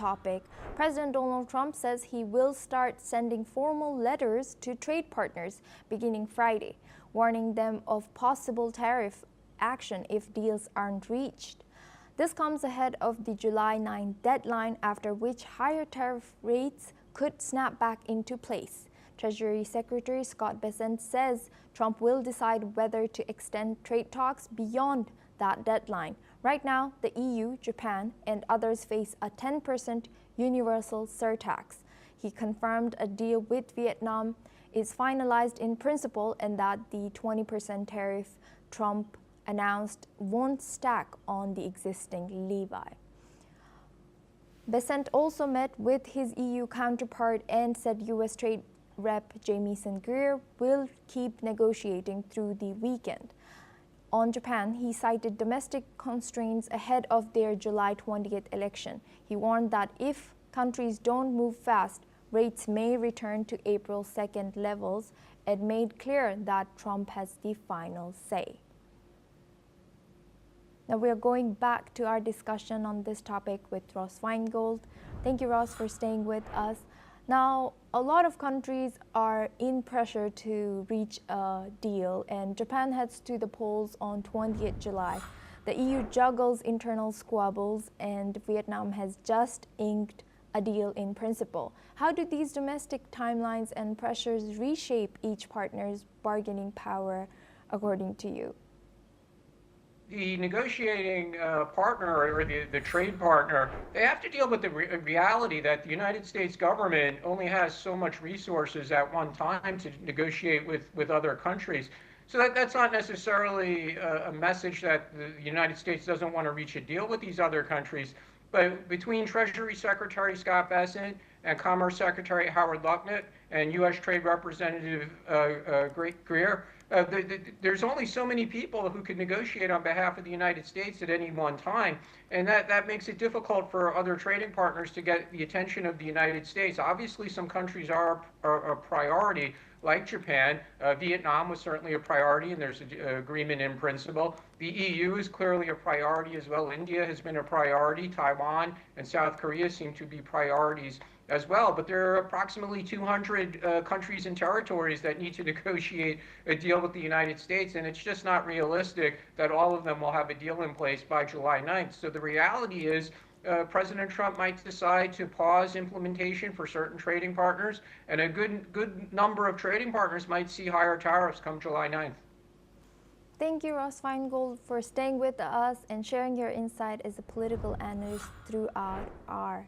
topic. President Donald Trump says he will start sending formal letters to trade partners beginning Friday, warning them of possible tariff action if deals aren't reached. This comes ahead of the July 9 deadline, after which higher tariff rates could snap back into place. Treasury Secretary Scott Bessent says Trump will decide whether to extend trade talks beyond that deadline. Right now, the EU, Japan, and others face a 10% universal surtax. He confirmed a deal with Vietnam is finalized in principle and that the 20% tariff Trump announced won't stack on the existing levy. Bessent also met with his EU counterpart and said U.S. Trade Rep Jamieson Greer will keep negotiating through the weekend. On Japan, he cited domestic constraints ahead of their July 20th election. He warned that if countries don't move fast, rates may return to April 2nd levels, and made clear that Trump has the final say. Now we are going back to our discussion on this topic with Ross Feingold. Thank you, Ross, for staying with us. Now, a lot of countries are in pressure to reach a deal, and Japan heads to the polls on 20th July. The EU juggles internal squabbles, and Vietnam has just inked a deal in principle. How do these domestic timelines and pressures reshape each partner's bargaining power, according to you? The negotiating partner or the trade partner, they have to deal with the reality that the United States government only has so much resources at one time to negotiate with other countries. So that's not necessarily a message that the United States doesn't want to reach a deal with these other countries. But between Treasury Secretary Scott Bessent and Commerce Secretary Howard Lutnick and U.S. Trade Representative Greer, there's only so many people who can negotiate on behalf of the United States at any one time, and that makes it difficult for other trading partners to get the attention of the United States. Obviously, some countries are a priority, like Japan. Vietnam was certainly a priority, and there's an agreement in principle. The EU is clearly a priority as well. India has been a priority. Taiwan and South Korea seem to be priorities as well, but there are approximately 200 countries and territories that need to negotiate a deal with the United States, and it's just not realistic that all of them will have a deal in place by July 9th. So the reality is President Trump might decide to pause implementation for certain trading partners, and a good number of trading partners might see higher tariffs come July 9th. Thank you, Ross Feingold, for staying with us and sharing your insight as a political analyst throughout our